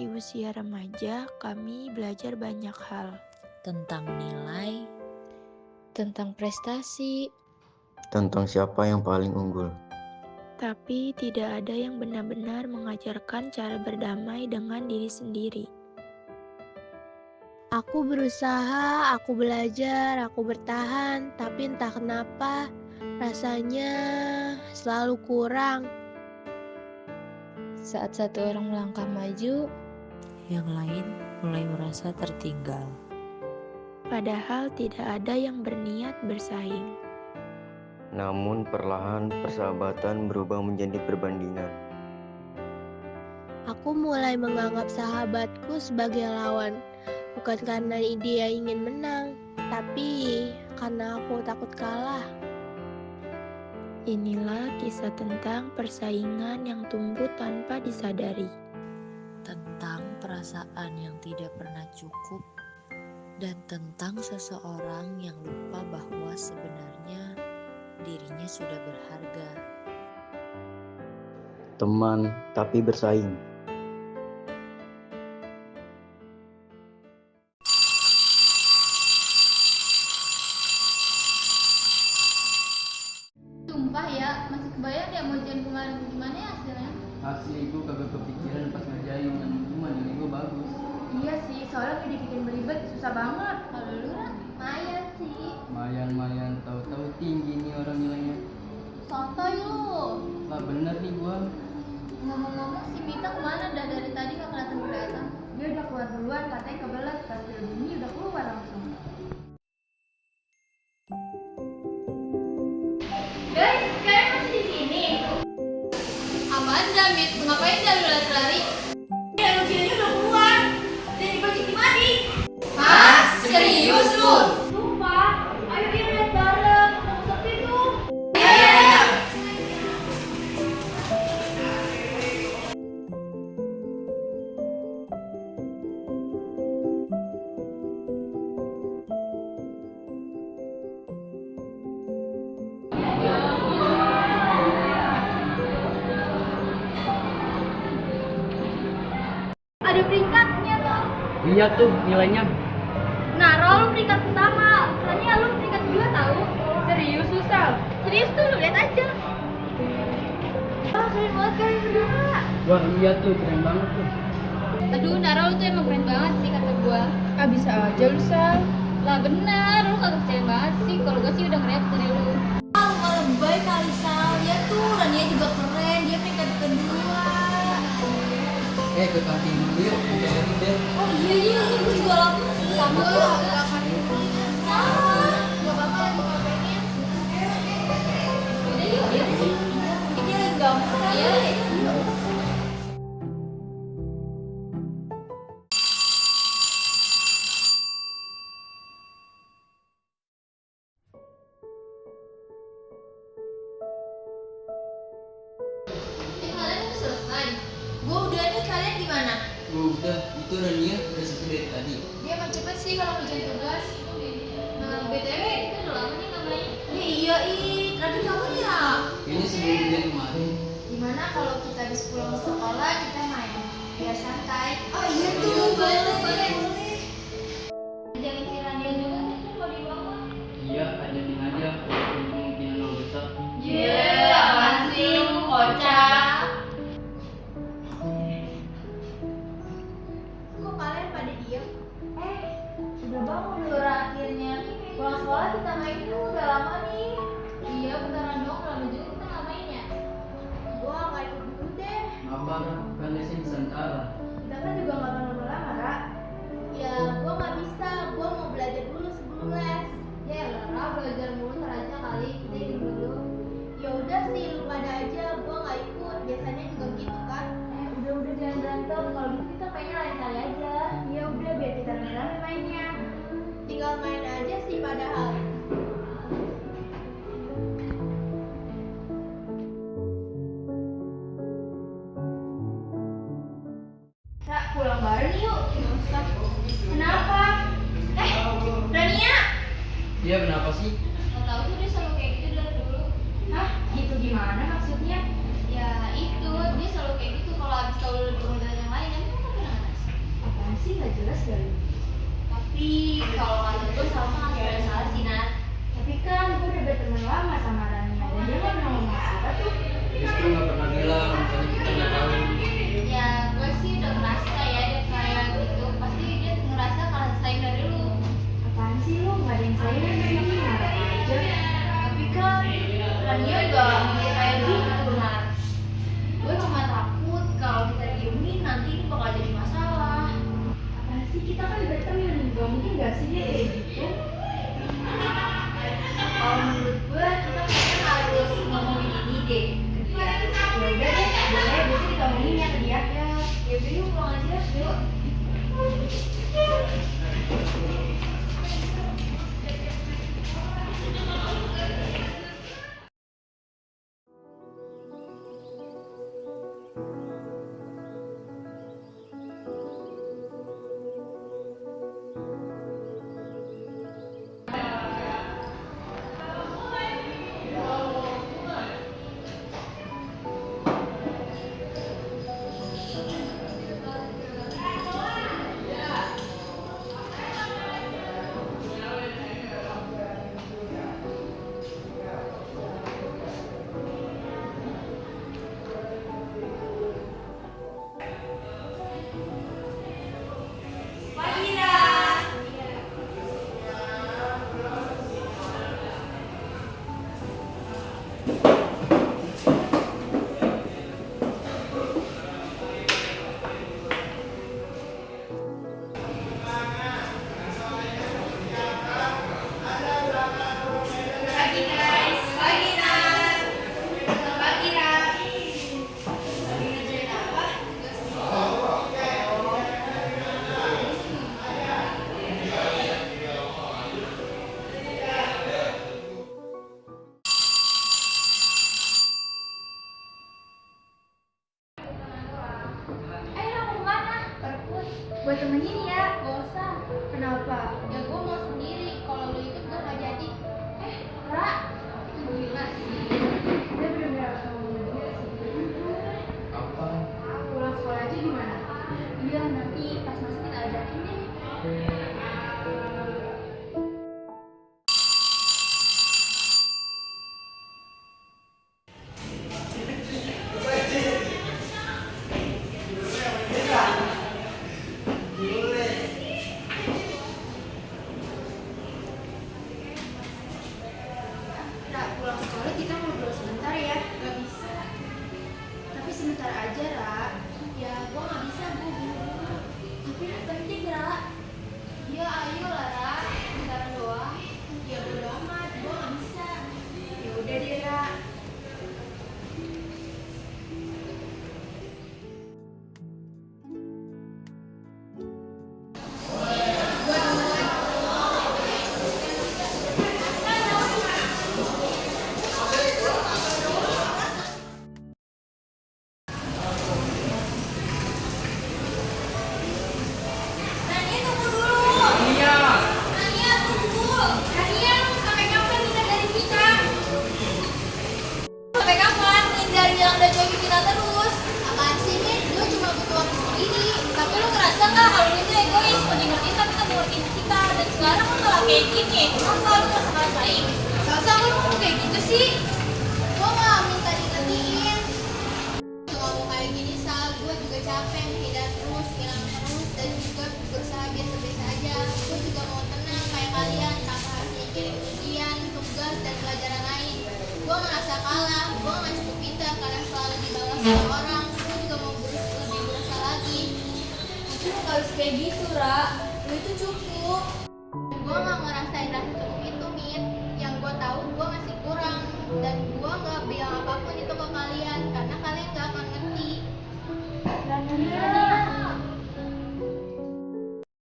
Di usia remaja, kami belajar banyak hal. Tentang nilai, Tentang prestasi, tentang siapa yang paling unggul. tapi tidak ada yang benar-benar mengajarkan cara berdamai dengan diri sendiri. Aku berusaha, aku belajar, aku bertahan, tapi entah kenapa rasanya selalu kurang. Saat satu orang melangkah maju, yang lain mulai merasa tertinggal. padahal tidak ada yang berniat bersaing. Namun perlahan persahabatan berubah menjadi perbandingan. Aku mulai menganggap sahabatku sebagai lawan, bukan karena dia ingin menang, tapi karena aku takut kalah. Inilah kisah tentang persaingan yang tumbuh tanpa disadari. Tentang perasaan yang tidak pernah cukup, dan tentang seseorang yang lupa bahwa sebenarnya dirinya sudah berharga. Teman tapi bersaing. Sumpah ya, masih kebayang ya mau ujian kemarin gimana ya hasilnya? Asli gue kagak kepikiran pas ngerjain yang cuma nilai gue bagus. Iya sih, soalnya udah dibikin belibet susah banget. Kalau lu kan lumayan sih. Mayan tahu-tahu tinggi nih orang nilainya. Sotoy lu. Lah bener nih gue. Ngomong-ngomong si Mita kemana? Dah dari tadi gak kelihatan. Dia udah keluar duluan, katanya kebelet. Pas dia bunyi udah keluar langsung. Guys, kalian masih di sini? Apaan Damit? Ngapain dah lu lari-lari? Ya, ujiannya udah keluar. Dan dibagi di mandi. Hah? Serius lu? Sumpah. Ayo dia lihat bareng. Mau sepi tuh. Iya. Ada peringkatnya tuh. Iya tuh nilainya. Nah, Rol peringkat pertama, Rania lu peringkat kedua tahu? Serius lu, Sal? Serius tuh, lu lihat aja. Oh, keren banget kalian berdua. Wah iya tuh keren banget tuh. Aduh, Nara lu tuh emang keren banget sih kata gua. Ah bisa aja lu Sal. Lah bener, lu kagak percaya banget sih. Kalau gua sih udah ngeliat dari lu. Ah, malah baik kali Sal. Dia tuh, Rania juga keren. Dia peringkat kedua. Ke kantin dulu yuk, cari deh. Oh iya, gua juga lapar. Sama tuh. Nah, gak apa-apa lagi kalau pengen. Udah yuk, ini lagi gampang. Iya. Kalian udah selesai? Gue udah nih, kalian gimana? Gue udah, itu Rania udah selesai dari tadi. Dia emang cepet sih kalau ngerjain tugas. Nah, BTW, kita udah lama nih nggak main. Ya iya, terakhir kapan ya? Kayaknya sebelum ujian kemarin. Gimana kalau kita habis pulang sekolah, kita main? Biar santai. Oh iya tuh, boleh. Jangan si Rania juga nih, mau dibawa. Iya, ajakin aja. Kemungkinan lo besar. Apaan sih, lu kocak. Kok kalian pada diem? Udah bangun belum akhirnya. Pulang sekolah kita main tuh, udah lama nih. Iya, beneran dong, lama juga kita nggak main ya. Gua nggak ikut dulu deh. Abang kan lesnya di Santara. Kita kan juga nggak pernah lama, Ra. Ya, gua nggak bisa. Gua mau belajar dulu sebelum les. Ya, Ra, belajar mulu ntar aja kali. Kita izin dulu. Ya udah sih, lu pada aja. Gua nggak ikut. Biasanya juga gitu kan. Udah jangan berantem. Kalau gitu kita mainnya lain kali aja. Ya udah, biar kita rame-rame mainnya. Tinggal main aja sih padahal. Kak, pulang bareng yuk. Nggak usah. Kenapa? Rania! Iya kenapa sih? Gak tau tuh dia selalu kayak gitu dari dulu. Hah? Gitu gimana maksudnya? Ya itu, dia selalu kayak gitu kalau habis tahu lebih muda dari yang lain. Emang kamu pernah ngerasa? apaan sih, nggak jelas kali. Tapi kalau kata gue salsa nggak ada salah sih, Nat. Tapi kan gue udah berteman lama sama Rania dan dia nggak pernah ngomong apa tuh. Justru nggak pernah bilang, makanya kita nggak tahu. Ya gue sih udah ngerasa ya dia kayak gitu. Pasti dia ngerasa kalau selain dari lu. Apaan sih lu, nggak ada yang sayang di sini, marah aja. Tapi kan Rania nggak mikir kayak gitu, Nat. Gue cuma takut kalau kita diemin nanti ini bakal jadi masalah. Apaan sih, kita kan berteman, gak mungkin gak sih dia kayak gitu. Kalau menurut gue kita kayaknya harus ngomongin ini deh ke dia. Ya udah deh, boleh besok kita ngomongin ya ke dia. Ya udah yuk pulang aja, yuk. Gue temenin ya. Gak usah. Kenapa? Ya gue mau sendiri. Kalau lu ikut gue gak jadi. Ra, gila sih. Dia bener-bener harus ngomongin dia sih. Apa? Pulang sekolah aja gimana? Iya, nanti pas masuk kita ajakin deh. Ra, pulang sekolah kita ngobrol sebentar ya. Gak bisa. Tapi sebentar aja, Ra. Ya, gue gak bisa, gue buru-buru. Tapi ini penting, Ra. Ya, ayo lah, Ra. Bentar doang. Ya, bodo amat. Gue gak bisa. Ya udah deh, Ra. Rania tunggu dulu. Rania tunggu. Rania, sampai kapan ngindar dari kita? Sampai kapan ngindar bilang udah jauhin kita terus? Apaan sih, Min? Lu cuma butuh waktu sendiri. Tapi lu ngerasa nggak kalau lu itu egois? Mau ngertiin tapi kan ngertiin kita. Dan sekarang lu malah kayak gini. Kenapa lu nggak ngerasain? Salsa, lu ngomong kayak gitu sih? Gua nggak minta dikertiin. Cuma mau kayak gini, Sal. Gue juga capek menghindar terus, hilang terus, dan juga berusaha biasa-biasa aja. Gue juga mau tenang kayak kalian, tanpa harus mikirin ujian, tugas, dan pelajaran lain. Gue ngerasa kalah, gue nggak cukup pintar karena selalu dibalas sama orang. Gue juga mau lebih berusaha lagi. Tapi lu gak harus kayak gitu, Ra. Lu itu cukup. Gue gak ngerasain rasa cukup itu, Min. Yang gue tahu gue masih kurang. Dan gue gak bilang apapun itu ke kalian karena kalian gak akan ngerti.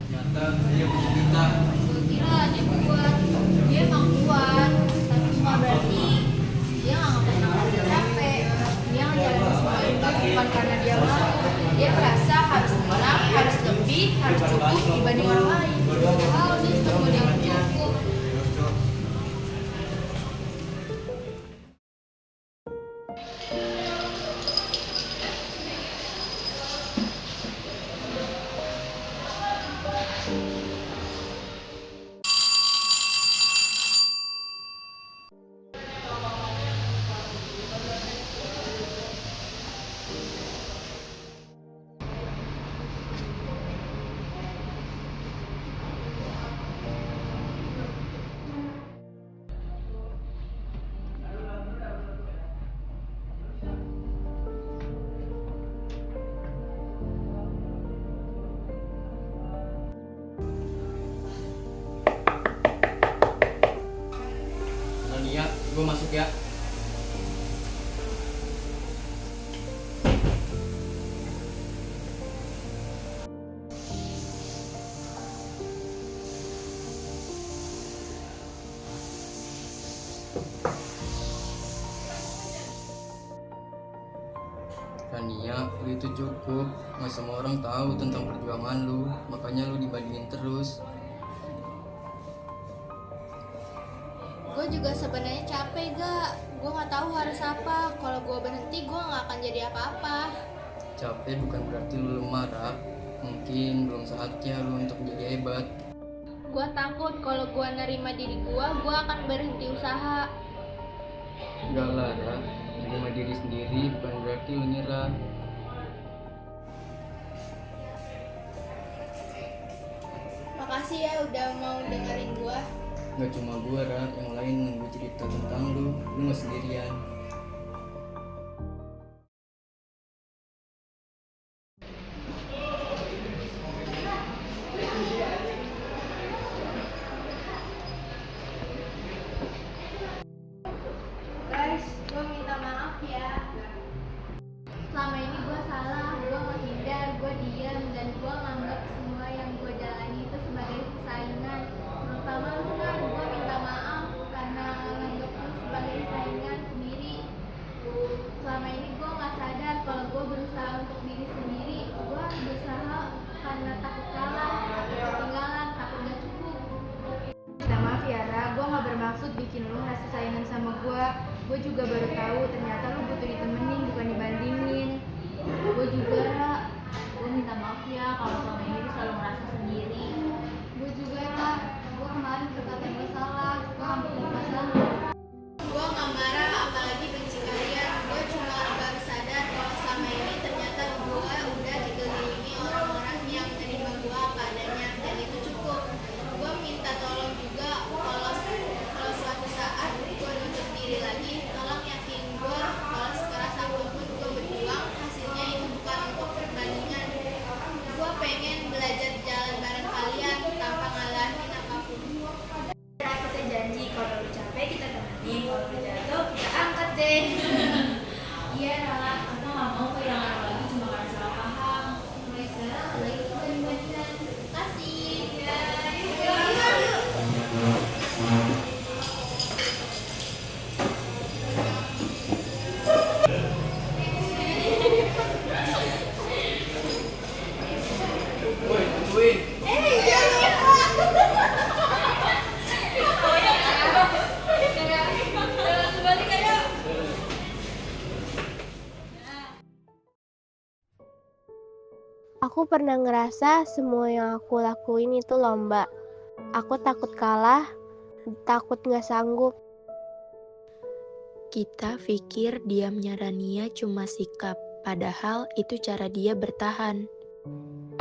Ternyata dia punya kita. Gue kira dia kuat. Dia emang kuat. Tapi bukan berarti dia gak pernah ngerasa capek. Dia ngejalanin semua itu bukan karena dia mau. Dia merasa harus menang, harus lebih, harus cukup dibanding orang lain. Gue masuk ya. Rania, lu itu cukup. Nggak semua orang tahu tentang perjuangan lu, makanya lu dibandingin terus. Gue juga sebenarnya capek gak. Gue nggak tahu harus apa. Kalau gue berhenti gue nggak akan jadi apa-apa. Capek bukan berarti lu lemah, Ra. Mungkin belum saatnya lu untuk jadi hebat. Gue takut kalau gue nerima diri gue akan berhenti usaha. Enggak lah, Ra. Menerima diri sendiri bukan berarti lu nyerah. Makasih ya udah mau dengerin gue. Gak cuma gue, Ra, yang lain nunggu cerita tentang lu gak sendirian. Guys, gue minta maaf ya. Selama ini gue salah, gue menghindar, gue diam, dan gue nganggap semua yang gue jalani itu sebagai saingan. Terutama lu kan, gue minta maaf karena nganggap lu sebagai saingan sendiri. Selama ini gue gak sadar kalau gue berusaha untuk diri sendiri. Gue berusaha karena takut kalah, takut ketinggalan, takut gak cukup. Minta maaf ya Ra, gue gak bermaksud bikin lu ngerasa saingan sama gue. Gue juga baru tahu ternyata lu butuh ditemenin bukan dibandingin. Gue juga, Ra. Gue minta maaf ya kalau selama ini gue selalu merasa sendiri. Gue juga, Ra. Gue kemarin berkata gue salah. Gue hampir lupa salah. Gue gak marah apalagi benci kalian. Gue cuma baru sadar kalau selama ini ternyata gue udah dikelilingi orang-orang yang menerima gue apa adanya, dan itu cukup. Gue minta tolong juga kalau suatu saat gue nutup diri lagi, tolong yakin gue kalau sekeras apapun gue berjuang, hasilnya itu bukan untuk perbandingan. Gue pengen belajar jalan bareng kalian tanpa ngalahin apapun. Kita janji kalau lu capek kita temenin, kalau lu jatuh kita angkat deh. Iya, Rala, aku gak mau kehilangan lo lagi cuma karena salah paham. Mulai sekarang lagi banding-bandingan. Kasih. Woi, tungguin. Aku pernah ngerasa semua yang aku lakuin itu lomba. Aku takut kalah, takut gak sanggup. Kita pikir diamnya Rania cuma sikap, padahal itu cara dia bertahan.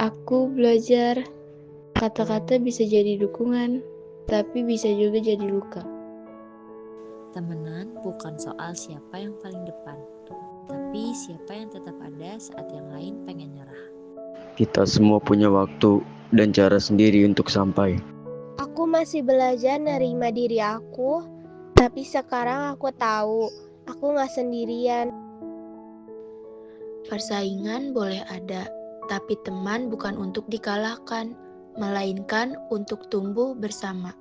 Aku belajar, kata-kata bisa jadi dukungan, tapi bisa juga jadi luka. Temenan bukan soal siapa yang paling depan, tapi siapa yang tetap ada saat yang lain pengen nyerah. Kita semua punya waktu dan cara sendiri untuk sampai. Aku masih belajar nerima diri aku, tapi sekarang aku tahu aku gak sendirian. Persaingan boleh ada, tapi teman bukan untuk dikalahkan, melainkan untuk tumbuh bersama.